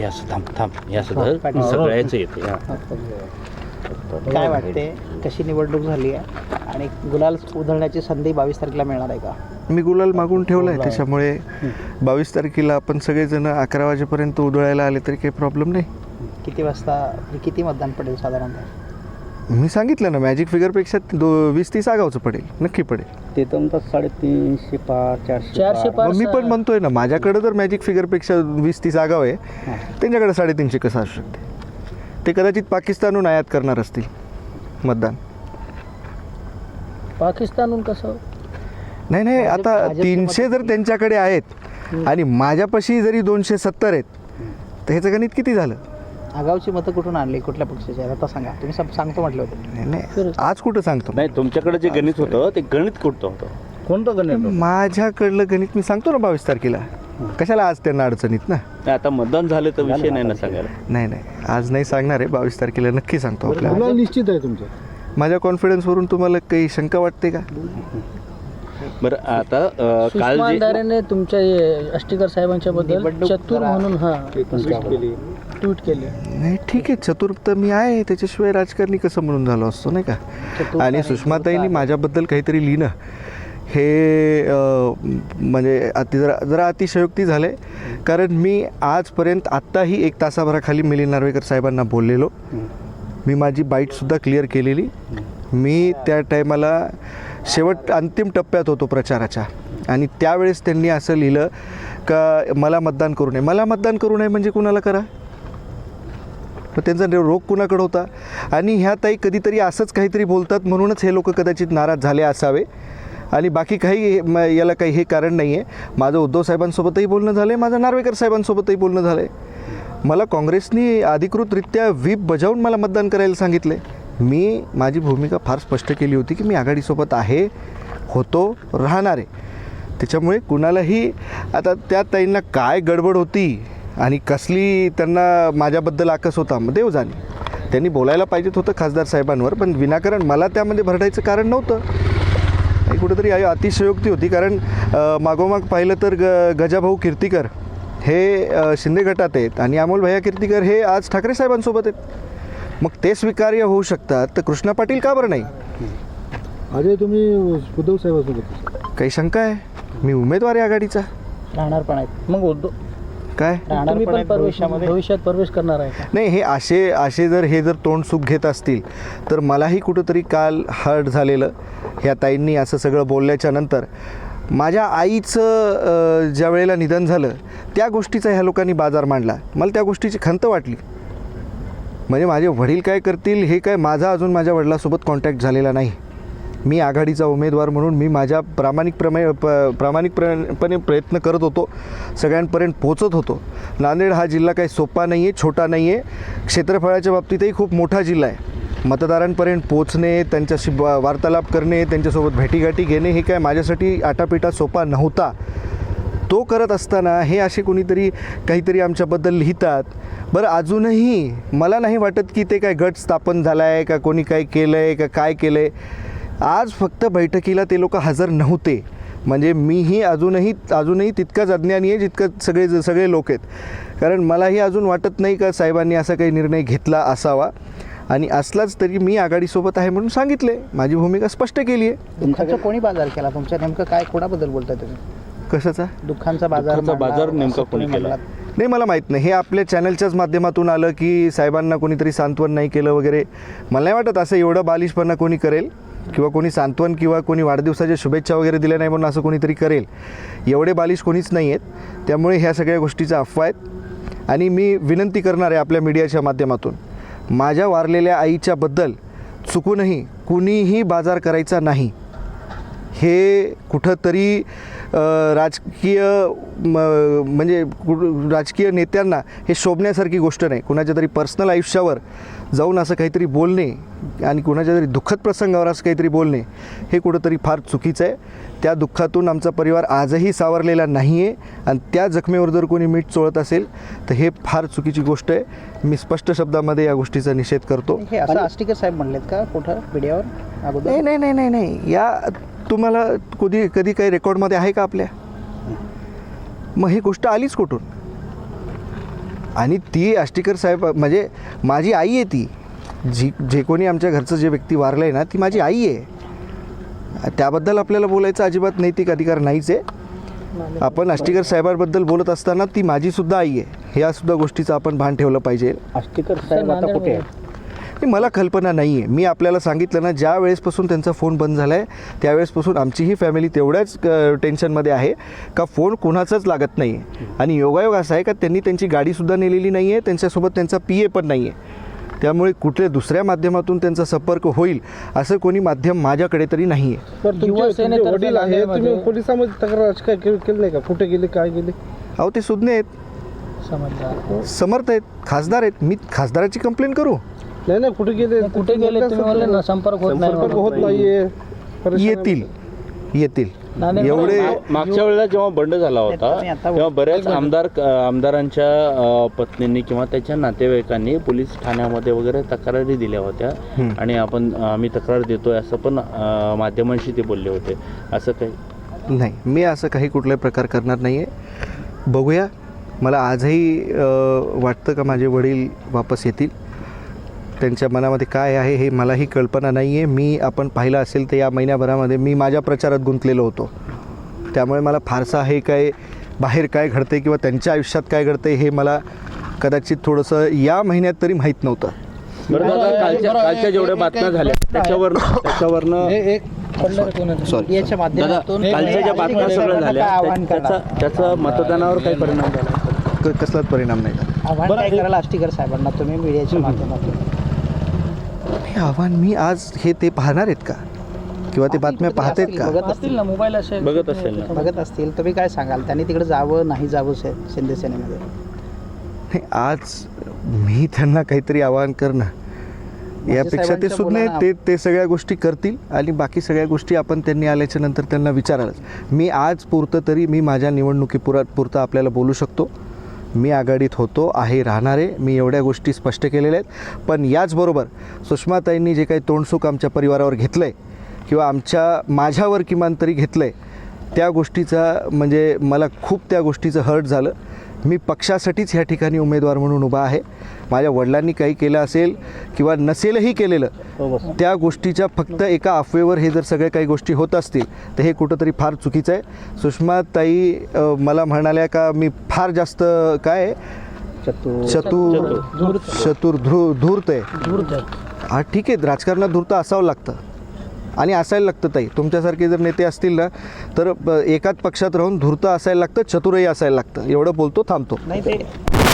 हे असं थांब हे असं धर, सगळ्याचं येते. काय वाटते कशी निवडणूक झाली आहे आणि गुलाल उधळण्याची संधी 22 तारखेला मिळणार आहे का? मी गुलाल मागून ठेवला आहे, त्याच्यामुळे 22 तारखेला आपण सगळेजण 11 वाजेपर्यंत उधळायला आले तरी काही प्रॉब्लेम नाही. किती वाजता किती मतदान पडेल साधारणतः? मी सांगितलं ना, मॅजिक फिगरपेक्षा 20-30 आगावचं पडेल, नक्की पडेल. ते तर म्हणतात 350 पार 400 मग मी पण म्हणतोय ना, माझ्याकडे जर मॅजिक फिगरपेक्षा 20-30 आगाव आहे, त्यांच्याकडे 350 कसं असू शकते? ते कदाचित पाकिस्तानहून आयात करणार असतील मतदान. पाकिस्तानहून कसं? नाही आता 300 जर त्यांच्याकडे आहेत आणि माझ्यापाशी जरी 270 आहेत, तर ह्याचं गणित किती झालं? आगावची मतं कुठून आणली, कुठल्या पक्षाची आता सांगा. तुम्ही सांगतो म्हटलं होतं. नाही आज कुठं सांगतो? नाही, तुमच्याकडे जे गणित होतं ते गणित कुठतं होतं? कोणतं गणित? माझ्याकडलं गणित मी सांगतो ना 22 तारखेला. कशाला आज त्यांना अडचणीत ना? आता मतदान झालं तर विषय नाही ना सांगायला. नाही आज नाही सांगणार आहे, 22 तारखेला नक्की सांगतो आपल्याला. निश्चित आहे तुमचं? माझ्या कॉन्फिडन्सवरून तुम्हाला काही शंका वाटते का? बरं, आता काल जे तुमच्या आष्टीकर साहेबांच्या बद्दल चतुर म्हणून ट्विट केली. नाही ठीक आहे, चतुर तर मी आहे, त्याच्याशिवाय राजकारणी कसं म्हणून झालो असतो नाही का? आणि सुषमाताईंनी माझ्याबद्दल काहीतरी लिहिणं हे म्हणजे जरा अतिशयोक्ती झाले. कारण मी आजपर्यंत आत्ताही 1 तासाभराखाली मिलिंद नार्वेकर साहेबांना बोललेलो. मी माझी बाईटसुद्धा क्लिअर केलेली. मी त्या टायमाला अंतिम टप्प्यात होतो प्रचाराच्या, आणि त्यावेळेस त्यांनी असं लिहिलं का मला मतदान करू नये. मला मतदान करू नये म्हणजे कुणाला करा? मग त्यांचा रोग कुणाकडे होता? आणि ह्या ताई कधीतरी असंच काहीतरी बोलतात म्हणूनच हे लोक कदाचित नाराज झाले असावे, आणि बाकी काही याला काही हे कारण नाही आहे. माझं उद्धव साहेबांसोबतही बोलणं झालं आहे, माझं नार्वेकर साहेबांसोबतही बोलणं झालं आहे. मला काँग्रेसनी अधिकृतरित्या व्हीप बजावून मला मतदान करायला सांगितलं आहे. मी माझी भूमिका फार स्पष्ट केली होती की मी आघाडीसोबत आहे, होतो, राहणार आहे. त्याच्यामुळे कुणालाही आता त्या ताईंना काय गडबड होती आणि कसली त्यांना माझ्याबद्दल आकस होता, देव जाणे. त्यांनी बोलायला पाहिजेत होतं खासदार साहेबांवर, पण विनाकारण मला त्यामध्ये भरडायचं कारण नव्हतं. कुठेतरी अतिशयोक्ती होती. कारण मागोमाग पाहिलं तर गजाभाऊ कीर्तीकर हे शिंदे गटात आहेत आणि अमोल भैया कीर्तीकर हे आज ठाकरे साहेबांसोबत आहेत. मग ते स्वीकार्य होऊ शकतात, तर कृष्णा पाटील का बरं नाही? अजय तुम्ही उद्धव साहेबांसोबत काही शंका आहे? मी उमेदवार आहे आघाडीचा. राहणार पण आहेत. मग उद्धव काय तुम्ही पण भविष्यात प्रवेश करणार आहे का? नाही, हे असे जर तोंड सुख घेत असतील तर मलाही कुठंतरी काल हर्ट झालेलं ह्या ताईंनी असं सगळं बोलल्याच्या नंतर. माझ्या आईचं ज्या वेळेला निधन झालं त्या गोष्टीचा ह्या लोकांनी बाजार मांडला. मला त्या गोष्टीची खंत वाटली. म्हणजे माझे वडील काय करतील हे काय, माझा अजून माझ्या वडिलांसोबत कॉन्टॅक्ट झालेला नाही. मी आघाडीचा उमेदवार म्हणून मी माझ्या प्रामाणिकपणे प्रयत्न करत होतो, सगळ्यांपर्यंत पोचत होतो. नांदेड हा जिल्हा काही सोपा नाही आहे, छोटा नाही आहे. क्षेत्रफळाच्या बाबतीतही खूप मोठा जिल्हा आहे. मतदारांपर्यंत पोचणे, त्यांच्याशी वार्तालाप करणे, त्यांच्यासोबत भेटीगाठी घेणे हे काय माझ्यासाठी आटापिटा सोपा नव्हता. तो करत असताना हे असे कोणीतरी काहीतरी आमच्याबद्दल लिहितात. बरं, अजूनही मला नाही वाटत की ते काय गट स्थापन झाला आहे का, कोणी काय केलं आहे का, काय केलं आहे. आज फक्त बैठकीला ते लोक हजर नव्हते. म्हणजे मीही अजूनही तितकाच अज्ञानी आहे जितकं सगळे लोक आहेत. कारण मलाही अजून वाटत नाही का साहेबांनी असा काही निर्णय घेतला असावा, आणि असलाच तरी मी आघाडीसोबत आहे म्हणून सांगितले, माझी भूमिका स्पष्ट केली आहे. दुःखाचा कोणी बाजार केला तुमच्या? नेमकं काय, कोणाबद्दल बोलताय तुम्ही? कशाचा दुःखाचा बाजार नेमका कोणी केला? नाही, मला माहीत नाही. हे आपल्या चॅनलच्याच माध्यमातून आलं की साहेबांना कोणीतरी सांत्वन नाही केलं वगैरे. मला नाही वाटत असं एवढं बालिशपणा कोणी करेल, किंवा कोणी सांत्वन किंवा कोणी वाढदिवसाच्या शुभेच्छा वगैरे दिल्या नाही म्हणून असं कोणीतरी करेल. एवढे बालिश कोणीच नाही आहेत. त्यामुळे ह्या सगळ्या गोष्टीचा अफवा आहेत. आणि मी विनंती करणार आहे आपल्या मीडियाच्या माध्यमातून, माझ्या वारलेल्या आईच्याबद्दल चुकूनही कुणीही बाजार करायचा नाही. हे कुठंतरी राजकीय नेत्यांना हे शोभण्यासारखी गोष्ट नाही. कुणाच्या तरी पर्सनल आयुष्यावर जाऊन असं काहीतरी बोलणे आणि कुणाच्या तरी दुःखद प्रसंगावर असं काहीतरी बोलणे हे कुठंतरी फार चुकीचं आहे. त्या दुःखातून आमचा परिवार आजही सावरलेला नाही आहे, आणि त्या जखमेवर जर कोणी मीठ चोळत असेल तर हे फार चुकीची गोष्ट आहे. मी स्पष्ट शब्दामध्ये या गोष्टीचा निषेध करतो. हे असं आष्टीकर साहेब म्हणलेत का कुठं मीडियावर अगोदर? नाही. या तुम्हाला कधी काही रेकॉर्डमध्ये आहे का आपल्या? मग ही गोष्ट आलीच कुठून? आणि ती आष्टीकर साहेब म्हणजे माझी आई आहे ती, जे कोणी आमच्या घरचं जे व्यक्ती वारलं आहे ना, ती माझी आई आहे. त्याबद्दल आपल्याला बोलायचा अजिबात नैतिक अधिकार नाहीच आहे. आपण आष्टीकर साहेबांबद्दल बोलत असताना ती माझीसुद्धा आई आहे, ह्यासुद्धा गोष्टीचं आपण भान ठेवलं पाहिजे. आष्टीकर साहेब आता कुठे आहेत? मला कल्पना नाही आहे. मी आपल्याला सांगितलं ना, ज्या वेळेसपासून त्यांचा फोन बंद झाला आहे त्यावेळेसपासून आमचीही फॅमिली तेवढ्याच टेन्शनमध्ये आहे का फोन कोणाचाच लागत नाही आहे. आणि योगायोग असा आहे का त्यांनी त्यांची गाडीसुद्धा नेलेली नाही आहे, त्यांच्यासोबत त्यांचा PA पण नाही आहे. त्यामुळे कुठल्या दुसऱ्या माध्यमातून त्यांचा संपर्क होईल असं कोणी माध्यम माझ्याकडे तरी नाही आहे. युवासेनेतर्फे वडील आहे, तुम्ही नांदेडमध्ये पोलिसांमध्ये तक्रार काय केलं नाही का? कुठे गेले, काय गेले? अहो ते सुज्ञ आहेत, समजदार. समर्थ आहेत, खासदार आहेत. मी खासदाराची कंप्लेंट करू? नाही कुठे गेले? कुठे गेले तुम्ही म्हणले ना, संपर्क होत नाही संपर्क होत म्हणून. नाहीये. येतील नांदेड- एवढे मागच्या वेळेला जेव्हा बंड झाला होता तुम्ही आता- तेव्हा बऱ्याच आमदारांच्या पत्नींनी किंवा त्याच्या नातेवाईकांनी पोलीस ठाण्यामध्ये वगैरे तक्रारी दिल्या होत्या. आणि आम्ही तक्रार देतोय असं पण माध्यमांशी ते बोलले होते. असं काही नाही, मी असं काही कुठलाही प्रकार करणार नाही आहे. बघूया. मला आजही वाटतं का माझे वडील वापस येतील. त्यांच्या मनामध्ये काय आहे हे मलाही कल्पना नाही आहे. आपण पाहिलं असेल तर या महिन्याभरामध्ये मी माझ्या प्रचारात गुंतलेलो होतो. त्यामुळे मला फारसा हे काय बाहेर काय घडते किंवा त्यांच्या आयुष्यात काय घडते हे मला कदाचित थोडंसं या महिन्यात तरी माहीत नव्हतं. बरं दादा, कालच्या जेवढ्या बातम्या झाल्या त्याच्यावरनं पडलं कोणाचं? सॉरी याच्या दादा, माध्यमातून कालच्या ज्या बातम्या सगळ्या झाल्या आव्हान करा. त्याचा मतदानावर काही परिणाम झाला? कसलाच परिणाम नाही झाला. आव्हान काय करायला आष्टीकर साहेबांना तुम्ही मीडियाच्या माध्यमातून? हे आव्हान मी आज हे ते पाहणार आहेत का किंवा ते बातम्या पाहत आहेत का? बघत असतील ना, मोबाईल असेल, बघत असेल ना. बघत असतील. तुम्ही काय सांगाल, त्यांनी तिकडे जावं नाही जावं शिंदे सेनेमध्ये? नाही, आज मी त्यांना काहीतरी आवाहन करणं यापेक्षा ते साहेबांच्या सुद्धा मुलांना- ते सगळ्या गोष्टी करतील आणि बाकी सगळ्या गोष्टी आपण त्यांनी आल्याच्या नंतर त्यांना विचारालच. मी आज पुरतं तरी मी माझ्या पुरतं आपल्याला बोलू शकतो. मी आघाडीत होतो, आहे, राहणार आहे. मी एवढ्या गोष्टी स्पष्ट केलेल्या आहेत. पण याचबरोबर सुषमाताईंनी जे काही तोंडसुख आमच्या परिवारावर घेतलं आहे किंवा माझ्यावर किमान तरी घेतलं आहे, त्या गोष्टीचा म्हणजे मला खूप त्या गोष्टीचं हर्ट झालं. मी पक्षासाठीच ह्या ठिकाणी उमेदवार म्हणून उभा आहे. माझ्या वडिलांनी काही केलं असेल किंवा नसेलही केलेलं, त्या गोष्टीच्या फक्त एका अफवेवर हे जर सगळ्या काही गोष्टी होत असतील तर हे कुठंतरी फार चुकीचं आहे. सुषमाताई मला म्हणाल्या का मी फार जास्त काय धूर्त आहे. धूर्त आहे. हा ठीक आहे, राजकारणात धूर्त असावं लागतं आणि असायला लागतं. ताई, तुमच्यासारखे जर नेते असतील ना तर एकाच पक्षात राहून धूर्त असायला लागतं, चतुरही असायला लागतं. एवढं बोलतो, थांबतो. नाही ते